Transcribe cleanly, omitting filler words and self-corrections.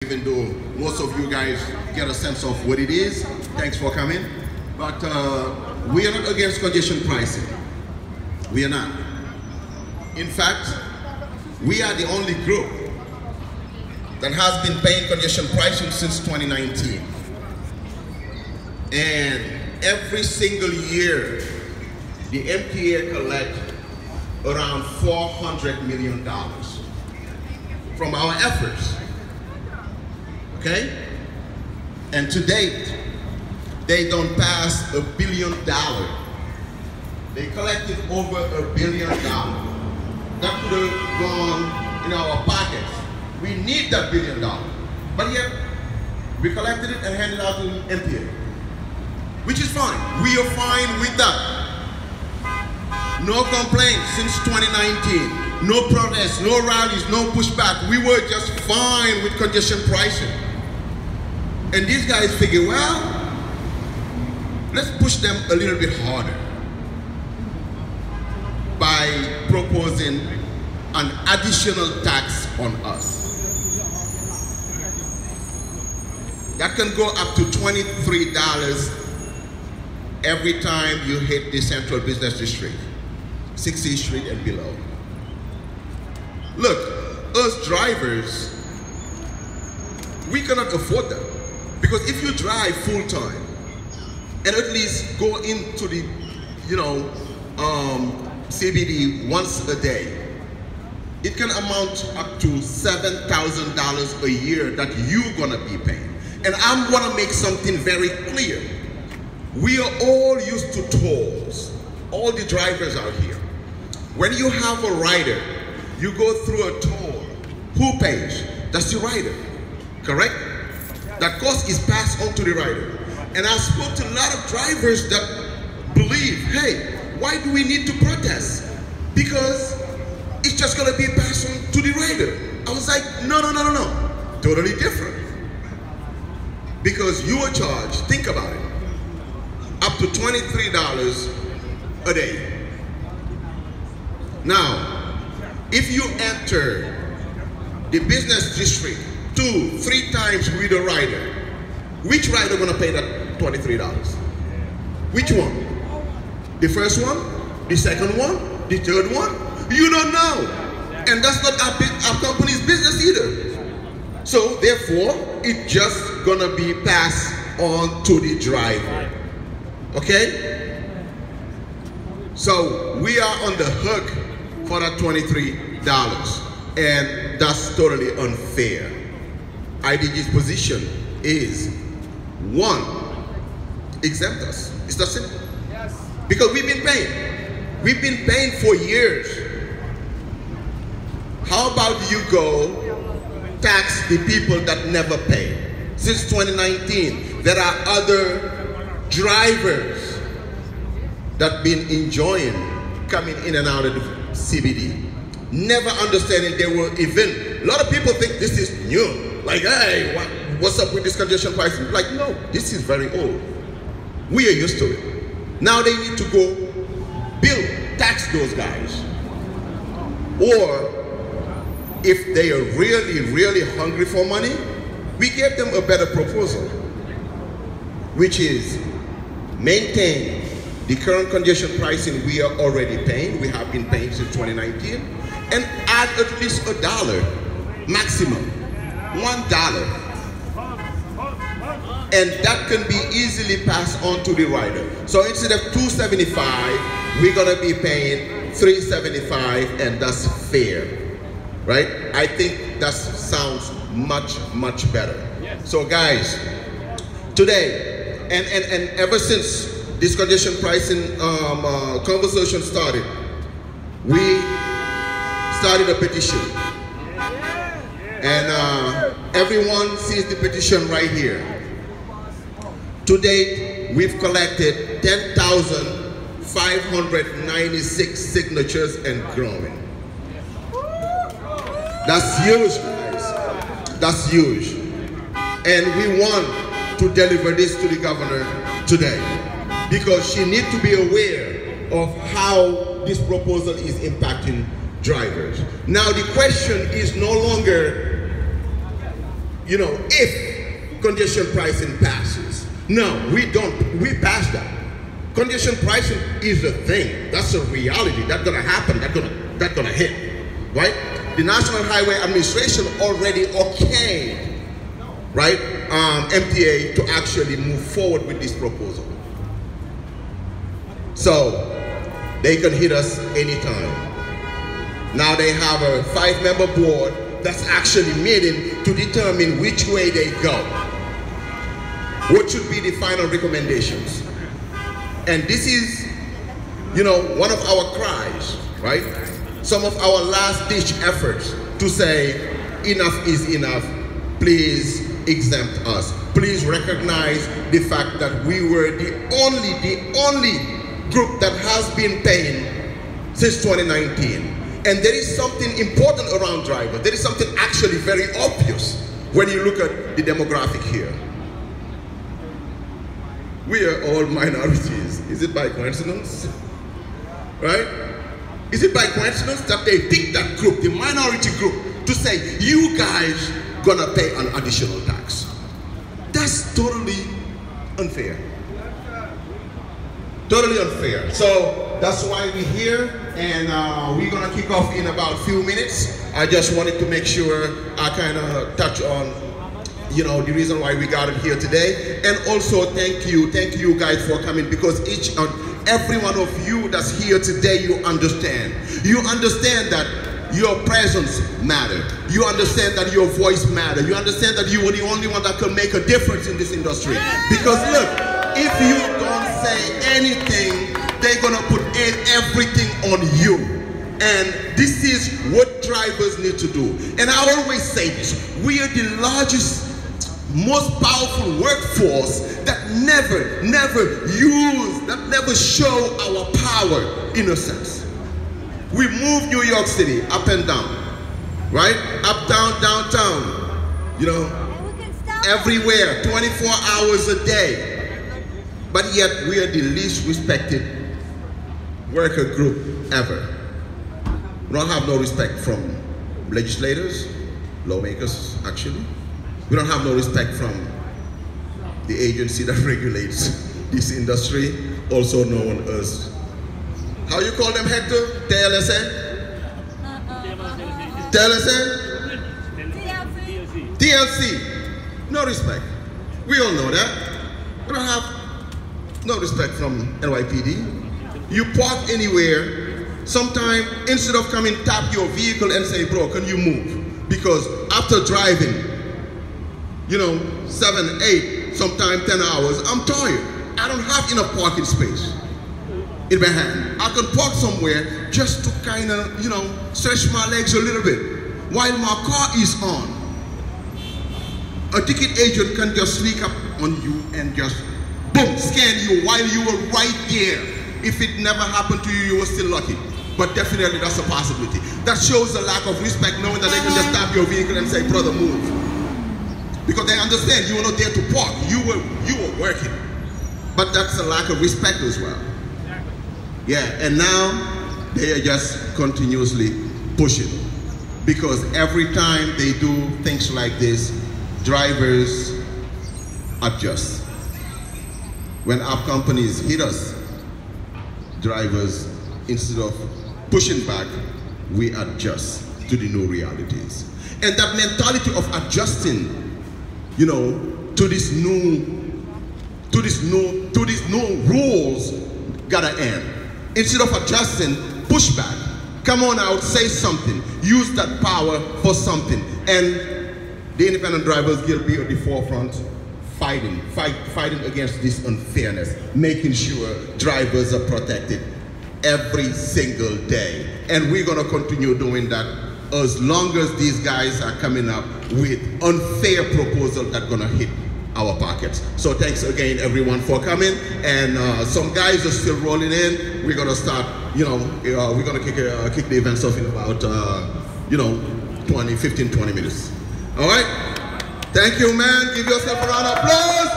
Even though most of you guys get a sense of what it is, thanks for coming. But we are not against congestion pricing. We are not. In fact, we are the only group that has been paying congestion pricing since 2019. And every single year, the MTA collects around $400 million from our efforts. Okay? And to date, they don't pass $1 billion. They collected over $1 billion. That could have gone in our pockets. We need that $1 billion. But yet, we collected it and handed it out to MTA. Which is fine. We are fine with that. No complaints since 2019. No protests, no rallies, no pushback. We were just fine with congestion pricing. And these guys figure, well, let's push them a little bit harder by proposing an additional tax on us. That can go up to $23 every time you hit the Central Business District, 60th Street and below. Look, us drivers, we cannot afford that. Because if you drive full time and at least go into the, CBD once a day, it can amount up to $7,000 a year that you're gonna be paying. And I'm gonna make something very clear. We are all used to tolls. All the drivers out here. When you have a rider, you go through a toll. Who pays? That's the rider, correct? That cost is passed on to the rider. And I spoke to a lot of drivers that believe, hey, why do we need to protest? Because it's just gonna be passed on to the rider. I was like, no. Totally different. Because you are charged, think about it, up to $23 a day. Now, if you enter the business district 2-3 times with a rider, which rider gonna pay that $23? Which one? The first one? The second one? The third one? You don't know. And that's not our company's business either. So therefore, it's just gonna be passed on to the driver. Okay? So we are on the hook for that $23. And that's totally unfair. IDG's position is, one, exempt us. It's that simple. Yes. Because we've been paying. We've been paying for years. How about you go tax the people that never pay? Since 2019, there are other drivers that been enjoying coming in and out of the CBD. Never understanding they were even, a lot of people think this is new. Like, hey, what's up with this congestion pricing? Like, no, this is very old. We are used to it. Now they need to go tax those guys. Or if they are really hungry for money, we give them a better proposal, which is maintain the current congestion pricing we are already paying. We have been paying since 2019, and add at least $1 maximum. $1. And that can be easily passed on to the rider. So instead of $275, we're gonna be paying $375, and that's fair, right? I think that sounds much better. Yes. So guys, today, and ever since this congestion pricing conversation started, we started a petition. And everyone sees the petition right here. To date, we've collected 10,596 signatures and growing. That's huge, guys. That's huge. And we want to deliver this to the governor today, because she needs to be aware of how this proposal is impacting drivers. Now the question is no longer you know, if congestion pricing passes. No, we don't. We passed that. Congestion pricing is a thing. That's a reality. That's gonna happen. That's gonna hit, right? The National Highway Administration already okayed, right, MTA to actually move forward with this proposal. So they can hit us anytime. Now they have a 5-member board that's actually meeting to determine which way they go. What should be the final recommendations? And this is, you know, one of our cries, right? Some of our last-ditch efforts to say, enough is enough, please exempt us. Please recognize the fact that we were the only group that has been paying since 2019. And there is something important around drivers. There is something actually very obvious when you look at the demographic here. We are all minorities. Is it by coincidence? Right? Is it by coincidence that they picked that group, the minority group, to say, you guys gonna pay an additional tax? That's totally unfair. Totally unfair. So that's why we're here, and we're gonna kick off in about a few minutes. I just wanted to make sure I kind of touch on, you know, the reason why we got it here today. And also thank you guys for coming, because each and every one of you that's here today, you understand that your presence matter. You understand that your voice matter. You understand that you are the only one that can make a difference in this industry. Because look, if you don't say anything, they're gonna put everything on you. And this is what drivers need to do. And I always say this, we are the largest, most powerful workforce that never show our power in a sense. We move New York City up and down, right? Up, down, downtown, you know, everywhere, 24 hours a day. But yet we are the least respected worker group ever. We don't have no respect from legislators, lawmakers actually. We don't have no respect from the agency that regulates this industry, also known as, how you call them, Hector? TLSA? TLSA? TLC. No respect. We all know that. We don't have no respect from NYPD. You park anywhere, sometime instead of coming tap your vehicle and say, bro, can you move? Because after driving, you know, 7, 8, sometimes 10 hours, I'm tired. I don't have enough parking space in my hand. I can park somewhere just to kind of, you know, stretch my legs a little bit while my car is on. A ticket agent can just sneak up on you and just, boom, scan you while you were right there. If it never happened to you, you were still lucky. But definitely that's a possibility. That shows a lack of respect, knowing that they can just stop your vehicle and say, brother, move. Because they understand you were not there to park. You were working. But that's a lack of respect as well. Yeah, and now they are just continuously pushing. Because every time they do things like this, drivers adjust. When our companies hit us, drivers, instead of pushing back, we adjust to the new realities. And that mentality of adjusting, you know, to these new rules gotta end. Instead of adjusting, push back. Come on out, say something. Use that power for something. And the Independent Drivers Guild be at the forefront, fighting against this unfairness, making sure drivers are protected every single day. And we're gonna continue doing that as long as these guys are coming up with unfair proposals that are gonna hit our pockets. So thanks again everyone for coming, and some guys are still rolling in. We're gonna start, you know, we're gonna kick the events off in about, you know, 15, 20 minutes. All right? Thank you, man. Give yourself a round of applause.